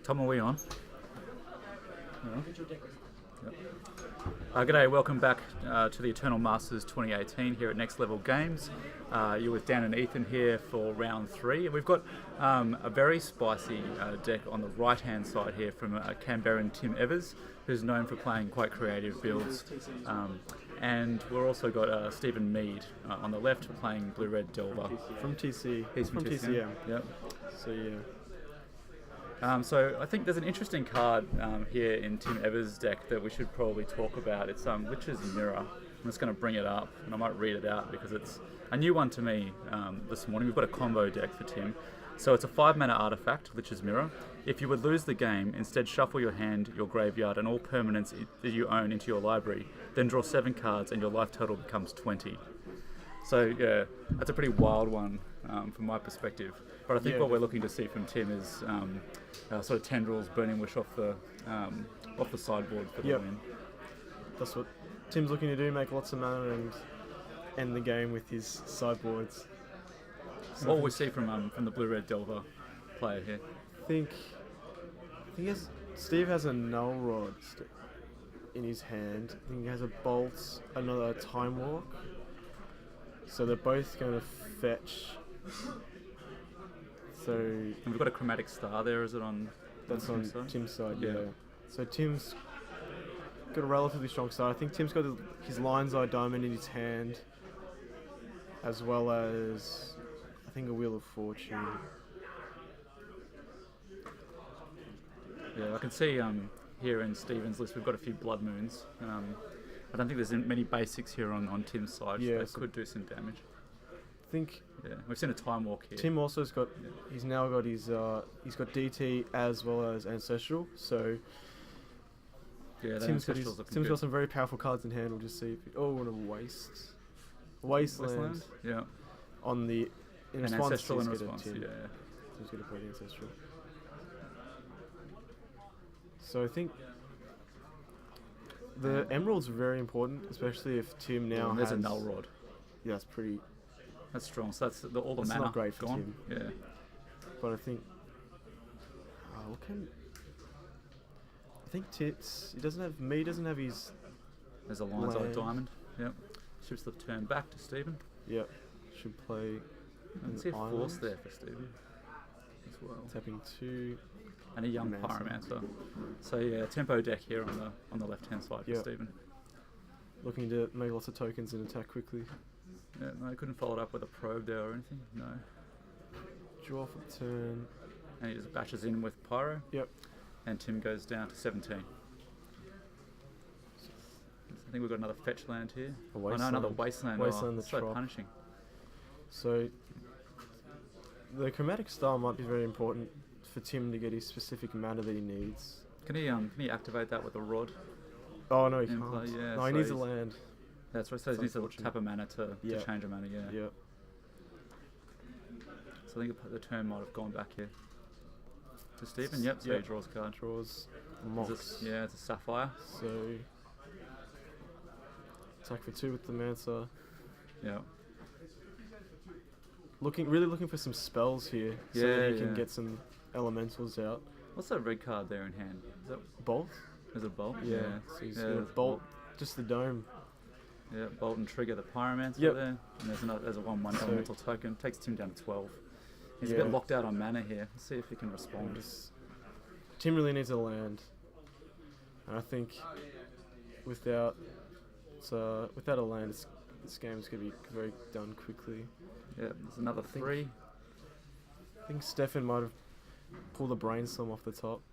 Tom, are we on? Yeah. Yep. G'day, welcome back to the Eternal Masters 2018 here at Next Level Games. You're with Dan and Ethan here for round 3. And we've got a very spicy deck on the right-hand side here from Canberran Tim Evers, who's known for playing quite creative builds. And we've also got Stephen Meade on the left playing Blue-Red Delver. From TC. He's from TCM. Yep. So yeah. So I think there's an interesting card here in Tim Evers' deck that we should probably talk about. It's Lich's Mirror. I'm just going to bring it up and I might read it out because it's a new one to me this morning. We've got a combo deck for Tim. So it's a 5-mana artifact, Lich's Mirror. If you would lose the game, instead shuffle your hand, your graveyard, and all permanents that you own into your library. Then draw 7 cards and your life total becomes 20. So yeah, that's a pretty wild one from my perspective. But I think what we're looking to see from Tim is sort of tendrils, Burning Wish off the sideboard for the win. That's what Tim's looking to do, make lots of mana and end the game with his sideboards. So what will we see from the Blue-Red Delver player here? I think Steve has a Null Rod in his hand. I think he has a Bolt, another Time Walk. So they're both going to fetch. So and we've got a Chromatic Star there, is it on? That's on Tim's side, yeah. Yeah. So Tim's got a relatively strong start. I think Tim's got his Lion's Eye Diamond in his hand, as well as I think a Wheel of Fortune. Yeah, I can see here in Stephen's list we've got a few Blood Moons. I don't think there's many basics here on Tim's side, so they could do some damage. I think. Yeah, we've seen a Time Walk here. Tim also's got. He's now got his. He's got DT as well as Ancestral. So. Yeah, Tim's got some very powerful cards in hand. We'll just see. Want to Wasteland. Yeah. On the in response, Ancestral in he's response. Tim. Yeah. He's going to play the Ancestral. So I think the Emerald's very important, especially if Tim now there's has a Null Rod. Yeah, that's pretty. That's strong. So that's all the That's mana not great for gone. Tim. Yeah. But I think. I think Tits. He doesn't have. Meade doesn't have his. There's a Lion's Eye land. Diamond. Yep. Shifts the turn back to Stephen. Yep. Should play. I can see a Force there for Stephen as well. Tapping 2. And a young Pyromancer. So yeah, tempo deck here on the left hand side for Stephen. Looking to make lots of tokens and attack quickly. Yeah, no, I couldn't follow it up with a probe there or anything. No. Draw for the turn. And he just bashes in with Pyro. Yep. And Tim goes down to 17. I think we've got another fetch land here. Another Wasteland. Wasteland, so trop. punishing. So the Chromatic Star might be very important for Tim to get his specific mana that he needs. Can he activate that with a rod? Oh no, he can't. Yeah, no, he needs a land. That's right. So he needs to tap a mana to change a mana. Yeah. Yeah. So I think the turn might have gone back here to Stephen. Yep. So he draws a card. Draws. Mox. It's a Sapphire. So attack for 2 with the Mancer. Yeah. Really looking for some spells here, so that he can get some elementals out. What's that red card there in hand? Is that Bolt? Is it Bolt? Yeah. So he's got Bolt, just the dome. Yeah, Bolt and trigger the Pyromancer there. And there's a 1/1 elemental token. Takes Tim down to 12. He's a bit locked out on mana here. Let's see if he can respond. Tim really needs a land. And I think without a land, this game's going to be very done quickly. Yeah, there's another 3. I think Stefan might have pulled a Brainstorm off the top.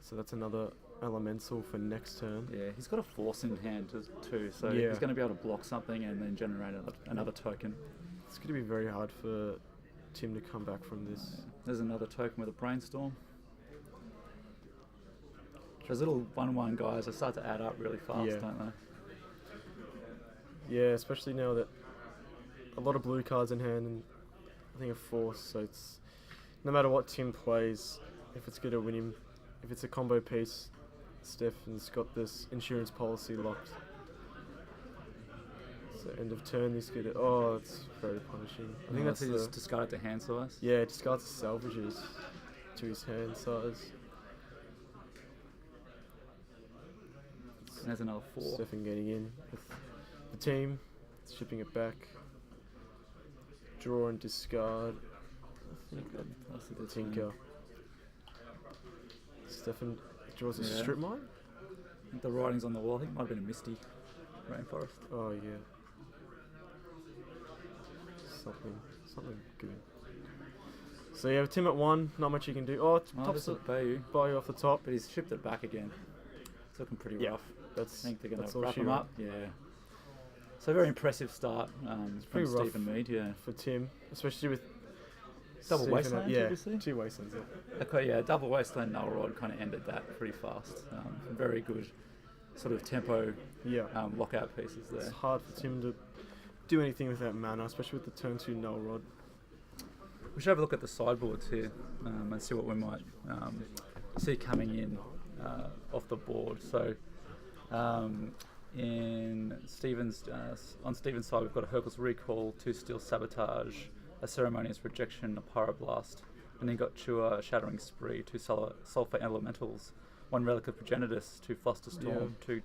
So that's another elemental for next turn. Yeah, he's got a Force in hand too, so he's going to be able to block something and then generate another token. It's going to be very hard for Tim to come back from this. Yeah. There's another token with a Brainstorm. Those little 1/1 guys, they start to add up really fast, don't they? Yeah, especially now that a lot of blue cards in hand and I think a Force, so it's no matter what Tim plays, if it's going to win him, if it's a combo piece, Stefan's got this insurance policy locked. So end of turn, he's going to... it's very punishing. I think that's just discard it to hand size. Yeah, discards the salvages. to his hand size. And there's another 4. Stefan getting in with the team, shipping it back. Draw and discard. I think That's a good Tinker. Stefan draws a Yeah. strip mine. I think the writing's on the wall. I think it might have been a Misty Rainforest. Oh yeah. Something good. So yeah, Tim at 1, not much you can do. Oh, Oh, top this is Bayou, Bayou off the top. but he's shipped it back again. It's looking pretty Yeah. rough. That's I think they're going that's to all wrap she him wrote. up. Yeah. So very impressive start from pretty rough. Stephen Meade. Yeah. for Tim, especially with Double Stephen- wasteland, Yeah, obviously. 2 wastelands. Yeah. Okay, yeah, double wasteland null rod kind of ended that pretty fast. Very good sort of tempo Yeah. lockout pieces It's there. hard for Tim to do anything with that mana, especially with the turn 2 null rod. We should have a look at the sideboards here and see what we might see coming in off the board. So in Stephen's on Stephen's side, we've got a Hercule's Recall, 2 Steel Sabotage, a Ceremonious Rejection, a Pyroblast, and then you got Chua, a Shattering Spree, 2 Sulfur Elementals, 1 Relic of Progenitus, 2 Flusterstorm, two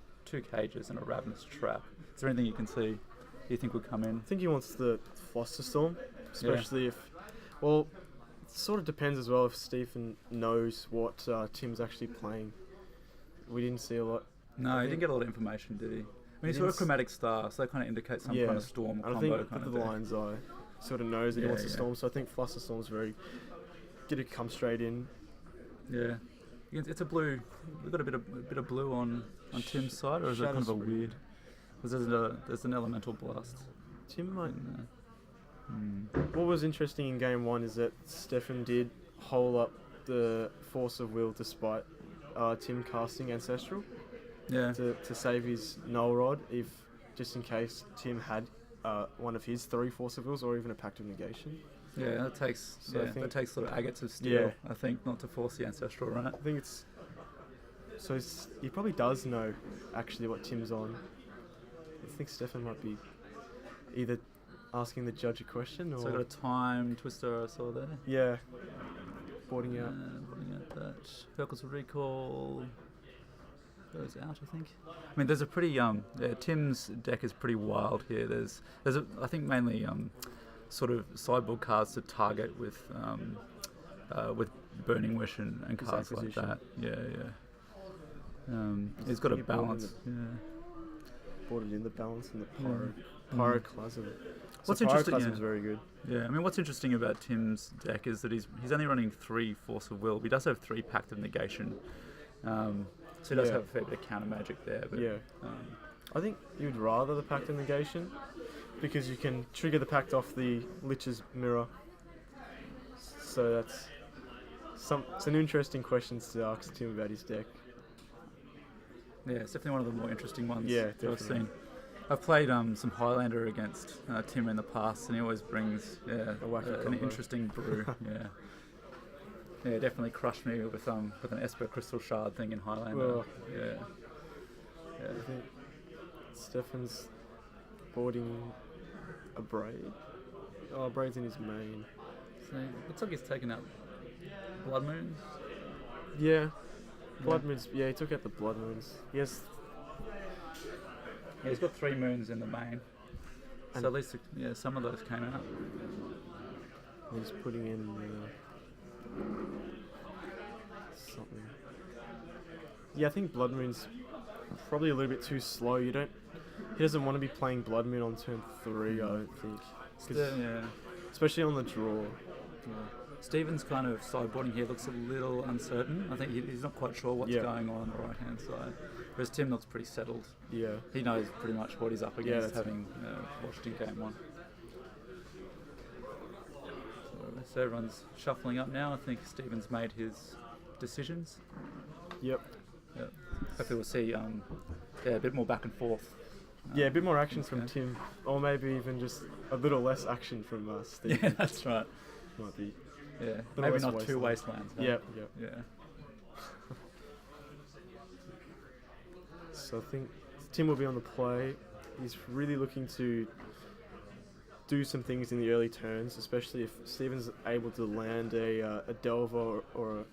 Cages, and a Ravenous Trap. Is there anything you can see you think would come in? I think he wants the Flusterstorm, especially if. Well, it sort of depends as well if Stephen knows what Tim's actually playing. We didn't see a lot. No, I he think- didn't get a lot of information, did he? I mean, he He saw a didn't Chromatic Star, so that kind of indicates some kind of storm and I combo think kind with of the deck. lion's eye, sort of knows that he Yeah, wants to yeah. storm. So I think Flusterstorm's very. Did it come straight in? Yeah, it's a blue. We've got a bit of blue on Tim's side, or is it kind of a Shadows- weird? Because there's an elemental blast. Tim might. in there. What was interesting in game 1 is that Stefan did hole up the Force of Will despite Tim casting Ancestral Yeah, to save his null rod, if just in case Tim had one of his 3 Force of Wills or even a Pact of Negation. yeah, that takes So I that think- takes sort of agates of steel. Yeah. I think not to force the ancestral, right? I think it's. So he probably does know actually what Tim's on. I think Stefan might be either asking the judge a question or. So I got a time twister I saw there. Yeah. Boarding out. Putting out that Hercule's Recall goes out, I think. I mean, there's a pretty Tim's deck is pretty wild here. There's I think mainly sort of sideboard cards to target with Burning Wish and His cards like acquisition. that. He's got a He brought in balance. Yeah. Boarded in the balance and the Mm. Pyroclasm. What's so interesting- Pyroclasm's yeah. very good. Yeah, I mean, what's interesting about Tim's deck is that he's only running 3 Force of Will. He does have 3 Pact of Negation, so he does Yeah. have a fair bit of counter magic there. But, Yeah. um, I think you'd rather the Pact of Negation because you can trigger the Pact off the Lich's Mirror. So that's it's an interesting question to ask Tim about his deck. yeah, it's definitely one of the more interesting ones Yeah, that I've definitely. seen. I've played some Highlander against Tim in the past, and he always brings A wacky an combo. interesting brew. Yeah, definitely crushed me with an Esper Crystal Shard thing in Highlander. Well, Yeah. I think Stefan's boarding a Braid. Oh, Braid's in his main. So looks like he's taken out Blood Moons. Yeah. Blood Moons. Yeah, he took out the Blood Moons. Yes. Yeah, he's got 3 moons in the main. So And- at least some of those came out. He's putting in something. Yeah, I think Blood Moon's probably a little bit too slow. He doesn't want to be playing Blood Moon on turn 3, I don't think. 'Cause Yeah. especially on the draw. Stephen's kind of sideboarding here looks a little uncertain. I think he's not quite sure what's Yeah. going on the right hand side. Whereas Tim looks pretty settled. Yeah. He knows pretty much what he's up against, that's- having watched in game 1. So everyone's shuffling up now. I think Stephen's made his decisions. Yep. Yep. Hopefully we'll see a bit more back and forth. Yeah, a bit more action from okay. Tim, or maybe even just a little less action from Steve. Yeah, that's right. Might be. Yeah, Little maybe less not 2 wastelands. huh? Yep. Yeah. So I think Tim will be on the play. He's really looking to do some things in the early turns, especially if Steven's able to land a Delver or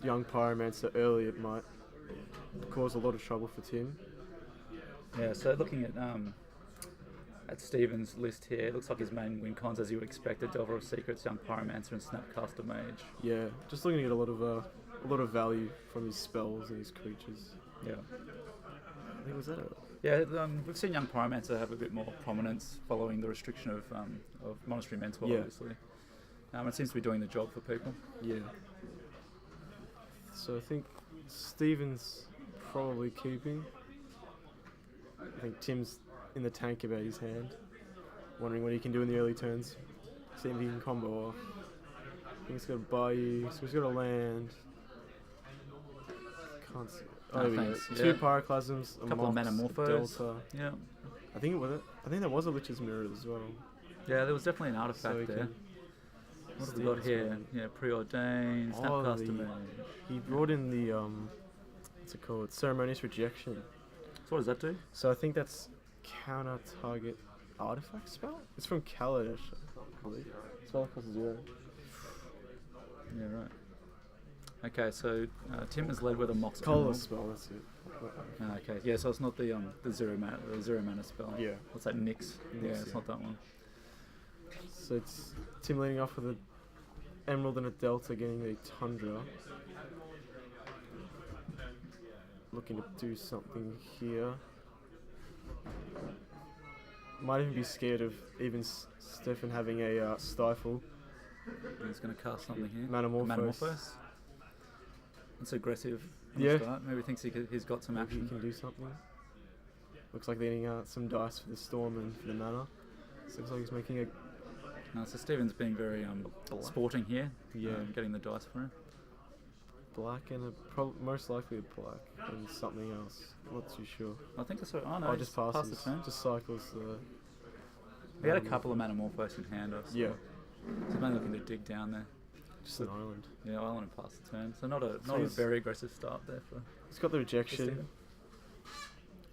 a young Pyromancer early. It might cause a lot of trouble for Tim. Yeah, so looking at Steven's list here, it looks like his main win cons, as you would expect, are Delver of Secrets, Young Pyromancer, and Snapcaster Mage. Yeah, just looking to get a lot of value from his spells and his creatures. Yeah. I think was that it? Yeah, we've seen Young Pyromancer have a bit more prominence following the restriction of Monastery Mentor, Yeah. obviously. It seems to be doing the job for people. Yeah. So I think Steven's probably keeping. I think Tim's in the tank about his hand, wondering what he can do in the early turns. See if he can combo off. I think he's got to buy you, so he's got to land. Can't see. Oh, there we go. Thanks, yeah. Two Pyroclasms, A couple of Mox, a Metamorphos. Delta. Yeah. I think there was a Lich's Mirror as well. Yeah, there was definitely an So artifact he there. can- What have we got here? Yeah, Preordained, Oh, Snapcaster the- Mage. He brought in the what's it called? Ceremonious Rejection. So what does that do? So I think that's counter target artifact spell. It's from Kaladesh, I believe. Spell costs 0. Yeah, right. Okay, so Tim is led with a Mox Colorless spell. That's it. Okay, yeah, so it's not the zero mana spell. Yeah. What's that? Nyx. Yeah, Nyx, it's yeah. not that one. So it's Tim leading off with an Emerald and a Delta, getting a Tundra. Looking to do something here. Might even be scared of even Stefan having a Stifle. He's going to cast something here. Metamorphose. It's aggressive. From Yeah. the start. Maybe he thinks he's got some Maybe he action. can do something. Looks like they're getting some dice for the Storm and for the mana. So looks like he's making a No, so Steven's being very sporting here. Yeah. Getting the dice for him. black and most likely a black and something else. Not too sure. I think that's what. Oh no, Oh, just just passes. pass the turn. Just cycles the. We had a couple of Metamorphos in hand. So Yeah. He's mainly looking to dig down there. Just an island. Yeah, I want to pass the turn. So not a he's- very aggressive start there for He's got the rejection, Steven.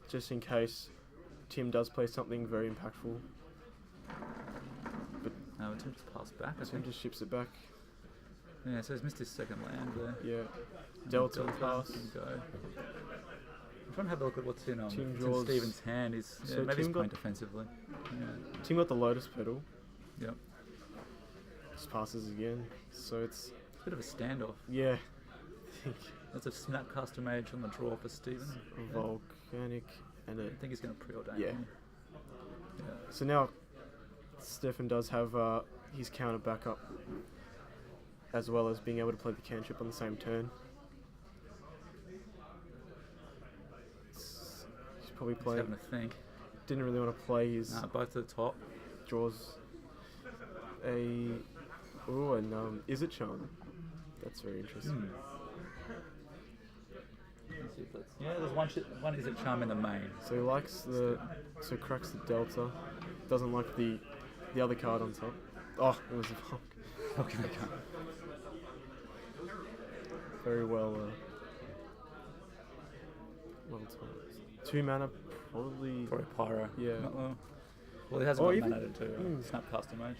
just in case Tim does play something very impactful. No, Tim just passed back. I Tim think. just ships it back. Yeah, so he's missed his second land there. Yeah. And Delta pass. can go. I'm trying to have a look at what's in Tim it's draws- in Steven's hand. He's So maybe Tim he's playing got- defensively. Yeah. Tim got the Lotus Petal. Yep. Just passes again. So it's Bit of a standoff. yeah. I think That's a Snapcaster Mage on the draw for Steven. a volcanic and a. I think he's going to preordain. Yeah. here. Yeah. So now Stefan does have his counter backup, as well as being able to play the cantrip on the same turn. He's probably He's playing. having a think. Didn't really want to play his Both to the top. draws a. Oh, and is it charm? That's very interesting. Hmm. Let's see if that's- Yeah, there's one is a charm in the main. So he likes so cracks the Delta. Doesn't like the other card on top. Oh, it was a Volk. Okay. Very well. Well timed. 2 mana, probably. For a Pyro. Yeah. Well, he hasn't Oh, got even- mana to Snapcaster Mage.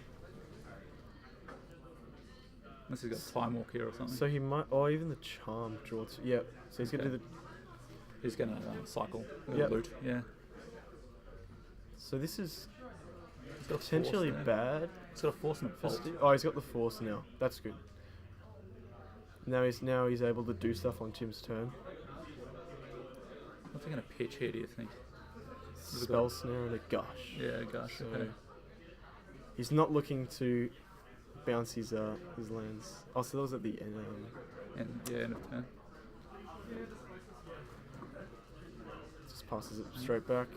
Unless he's got Time Walk here or something. So he might. Oh, even the charm draw. Yeah. So he's gonna do the. He's going to cycle. Yep. Loot. Yeah. So this is He's got a potentially force there. bad. He's got a force and a for bolt. Oh, he's got the force now. That's good. Now he's able to do stuff on Tim's turn. What's he going to pitch here, do you think? What's he Spell got? snare and a gush. Yeah, gosh. So Okay. he's not looking to bounce his lands. Oh, so that was at the end. End of turn. Just passes it straight back.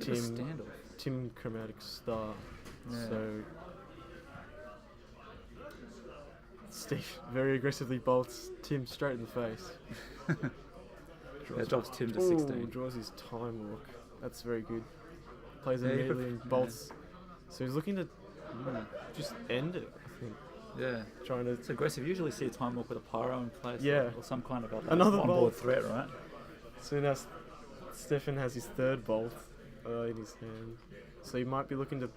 It's a bit of a standoff. Tim Chromatic Star. Yeah. So Steve very aggressively bolts Tim straight in the face. Yeah, drops Tim to Ooh, 16. draws his Time Walk. That's very good. Plays Yeah, he immediately pref- and bolts. So he's looking to Mm. just end it, I think. Yeah. Trying to. It's aggressive. Usually see a Time Walk with a Pyro in place. Yeah. Or some kind of Another onboard bolt. threat, right? So now Stefan has his third bolt. in his hand. So he might be looking to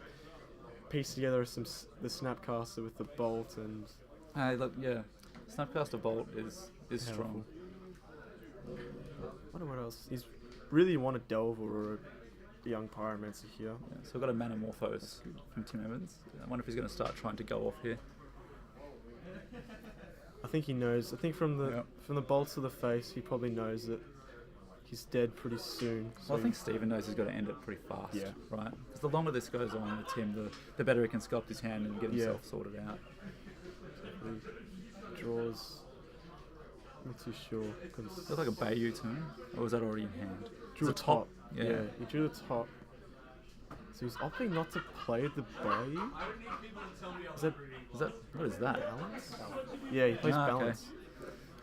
piece together the Snapcaster with the bolt and Hey, look, yeah. Snapcaster Bolt is strong. I wonder what else. He's really want a Delver or a young Pyromancer here. Yeah, so we've got a Manamorphose from Tim Evans. I wonder if he's going to start trying to go off here. I think he knows. I think from the bolts to the face, he probably knows that he's dead pretty soon. So Well, I think Stephen knows he's got to end it pretty fast, Yeah. right? Because the longer this goes on with Tim, the better he can sculpt his hand and get himself sorted out. he draws. Not too sure. Looks like a Bayou to me, or was that already in hand? Drew It's a a top. Yeah. He drew the top. So he's opting not to play the Bayou. Is that What is that? balance? Yeah, he plays Ah, okay. balance.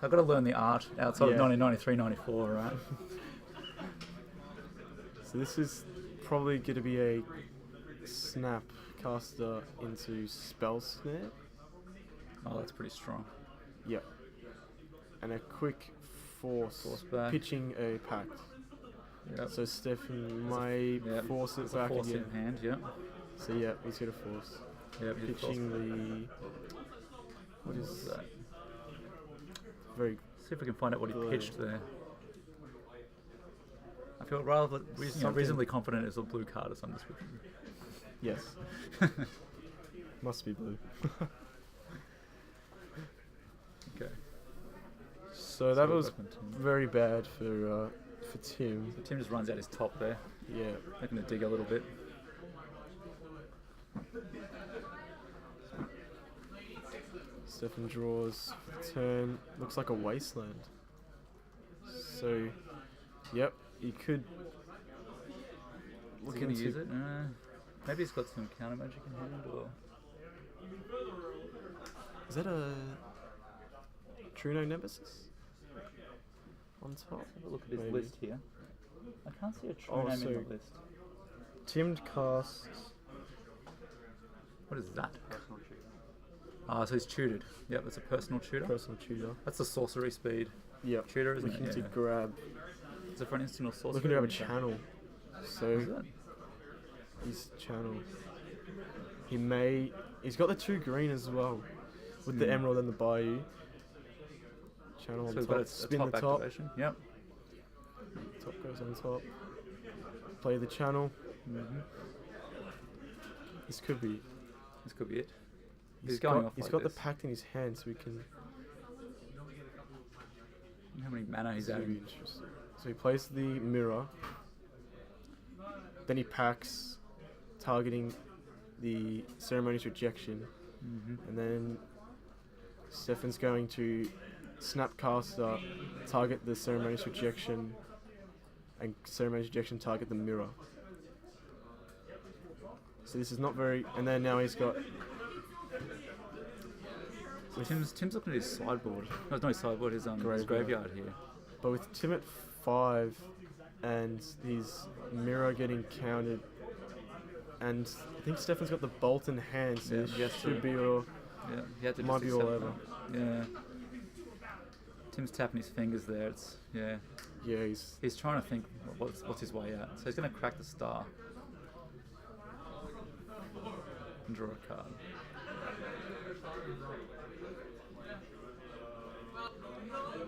I've got to learn the art outside Yeah. of 1993-94, right? So this is probably going to be a snap caster into spell snare. Oh, that's pretty strong. Yep. And a quick force back. pitching a pact. Yep. So Stefan might Yep. force it There's a back force again. in hand, yeah. So yeah, he's got a force. Yep, he's Pitching the What is that? very See if we can find out what he Blue. pitched there. I feel rather Something- reasonably confident it's a blue card of some description. yes. Must be blue. Okay. So that we've was got Tim. very bad for Tim. So Tim just runs out his top there, Yeah. looking to dig a little bit. Stefan draws turn. Looks like a wasteland. So, yep, he could Is look he going to into use it? Maybe he's got some counter magic in hand, or Is that a Truno Nemesis on top? have a look at his Maybe. list here. I can't see a true Oh, name in so- the list. Timmed casts. What is that? Ah, so he's tutored. Yep, that's a personal tutor. Personal tutor. That's the sorcery speed Yep. tutor, isn't Looking it? to Yeah. grab. Is it for an instant or sorcery? Looking to grab a What is that? channel. What is So that? his channel. He's got the 2 green as well, with the emerald and the bayou. Channel on So we've top. got a Spin top the top. activation. Yep. Top goes on top. Play the channel. Mm-hmm. This could be. This could be it. He's going off He's like got this. the pact in his hand, so we can. How many mana he's This will be adding? interesting. So he plays the mirror. Then he packs, targeting the ceremonious rejection, Mm-hmm. and then Stefan's going to Snapcaster, target the ceremonious rejection, and ceremonious rejection target the mirror. So this is not very. And then now he's got. So Tim's looking at his sideboard. No, it's not his sideboard. His Graveyard. graveyard here. But with Tim at 5 and his mirror getting counted, and I think Stefan's got the bolt in hand, so Yeah, this yes, should sir. be all. Yeah, he had to Might just be all accept over. that. Yeah. Tim's tapping his fingers there. It's yeah. Yeah, He's trying to think what's his way out. So he's going to crack the star and draw a card.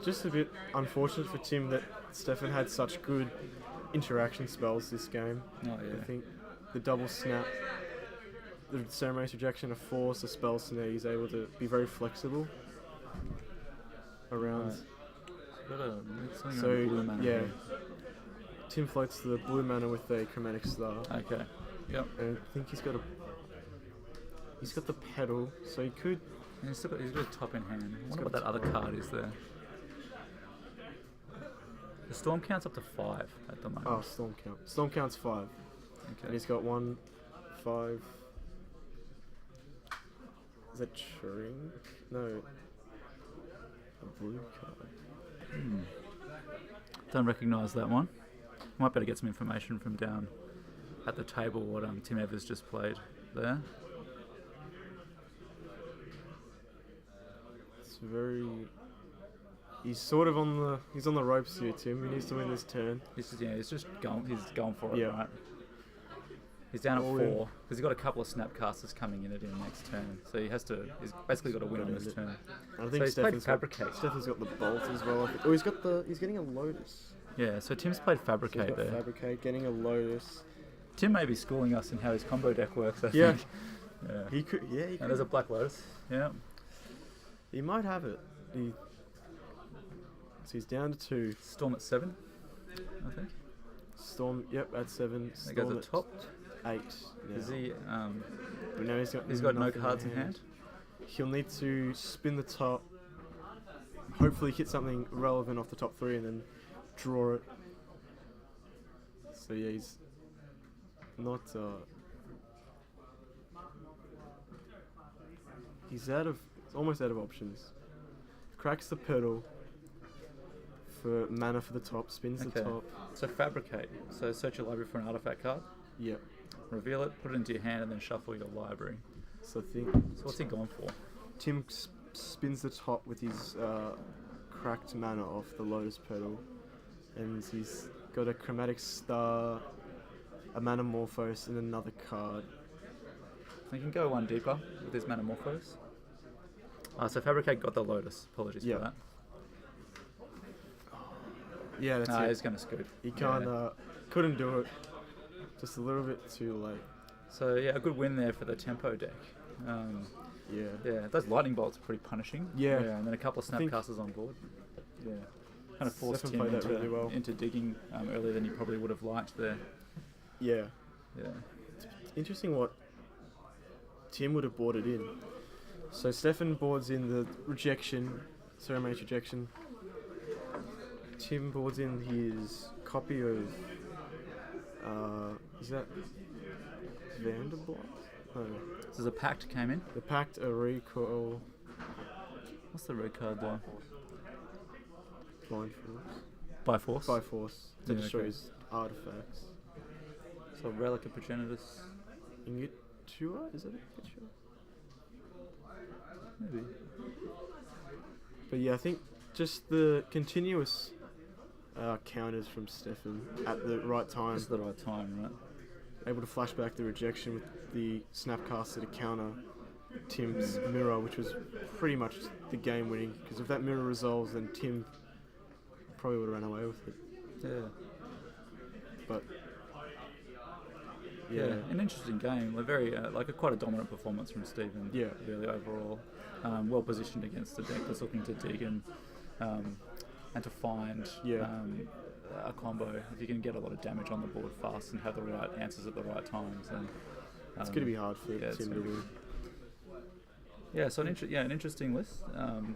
just a bit unfortunate for Tim that Stefan had such good interaction spells this game. Oh I yeah. think the double snap, the ceremonious rejection, a force, a spell snare, he's able to be very flexible around. Right. Got a something So, around blue mana yeah. here. Tim floats the blue mana with a chromatic star, Okay. Yep. and I think he's got the pedal, so he could. And he's got a top in hand. I wonder what that other card is there. The storm counts up to 5 at the moment. Oh, storm count. Storm count's 5, and Okay. he's got 1, 5. Is that Turing? No. A blue card. Don't recognise that one. Might better get some information from down at the table what Tim Evers just played there. It's very. He's sort of on the. He's on the ropes here, Tim. He needs to win this turn. He's just going for it, Yeah. right? He's down at All in. 4 because he's got a couple of snapcasters coming in at him next turn. So he's basically got to win on this turn. I So think he's played Fabricate. Stephen's got the bolt as well. Oh, he's getting a Lotus. Yeah, so Tim's played So he's Fabricate got there. Fabricate, getting a Lotus. Tim may be schooling us in how his combo deck works, I Yeah. think. Yeah. He could. And there's a Black Lotus. Yeah. He might have it. So he's down to 2. Storm at 7, I think. Storm, yep, at 7. That Storm goes at top. 8. Now. Is he? But now He's got no nothing cards in hand. He'll need to spin the top. Hopefully hit something relevant off the top 3 and then draw it. So yeah, he's not. He's almost out of options. Cracks the pedal for mana for the top, spins the Okay. top. So Fabricate. So search your library for an artifact card. Yep. Reveal it, put it into your hand, and then shuffle your library. So I think So what's he gone for? Tim spins the top with his cracked mana off the Lotus pedal, and he's got a Chromatic Star, a Manamorphose, and another card. So you can go one deeper with his Manamorphose. So Fabricate got the Lotus. Apologies Yeah. for that. Yeah, that's it. He's going to scoop. He can't, Yeah. couldn't do it. Just a little bit too late. So yeah, a good win there for the tempo deck. Yeah. Yeah, those lightning bolts are pretty punishing. Yeah. And then a couple of I think snapcasters on board. Yeah. Kind of forced Stefan him played that into, really well. into digging earlier than he probably would have liked there. Yeah. Yeah. Interesting what Tim would have boarded in. So Stefan boards in the rejection, ceremonious rejection. Tim boards in his copy of, is that Vanderbilt? No. So the Pact came in. The Pact, a recoil, What's the red card though? blind force. By force. By force, to Yeah, destroys artifacts. So Relic of Progenitus. Ingetua? Is that Ingetua? Maybe. But yeah, I think just the continuous counters from Stefan at the right time. Just the right time, right? Able to flash back the rejection with the snapcaster to counter Tim's mirror, which was pretty much the game winning. Because if that mirror resolves, then Tim probably would have ran away with it. Yeah. But Yeah, yeah, an interesting game. A very quite a dominant performance from Stephen. Yeah. Really overall, well positioned against a deck that's looking to dig and to find Yeah. a combo. If you can get a lot of damage on the board fast and have the right answers at the right times, then it's going to be hard for it's Tim to gonna be- win. Yeah, so an interesting list. And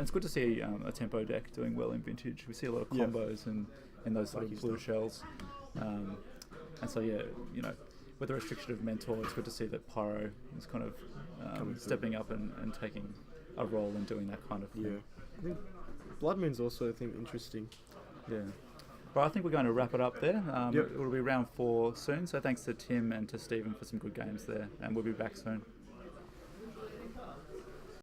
it's good to see a tempo deck doing well in Vintage. We see a lot of Yeah. combos and in those sort Like of he's blue done. shells. And so yeah, with the restriction of Mentor, it's good to see that Pyro is kind of Coming through. stepping up and taking a role in doing that kind of thing. Yeah. I think Blood Moon's also, I think, interesting. Yeah. Well, I think we're going to wrap it up there. Yep. It'll be round 4 soon. So thanks to Tim and to Stephen for some good games there, and we'll be back soon.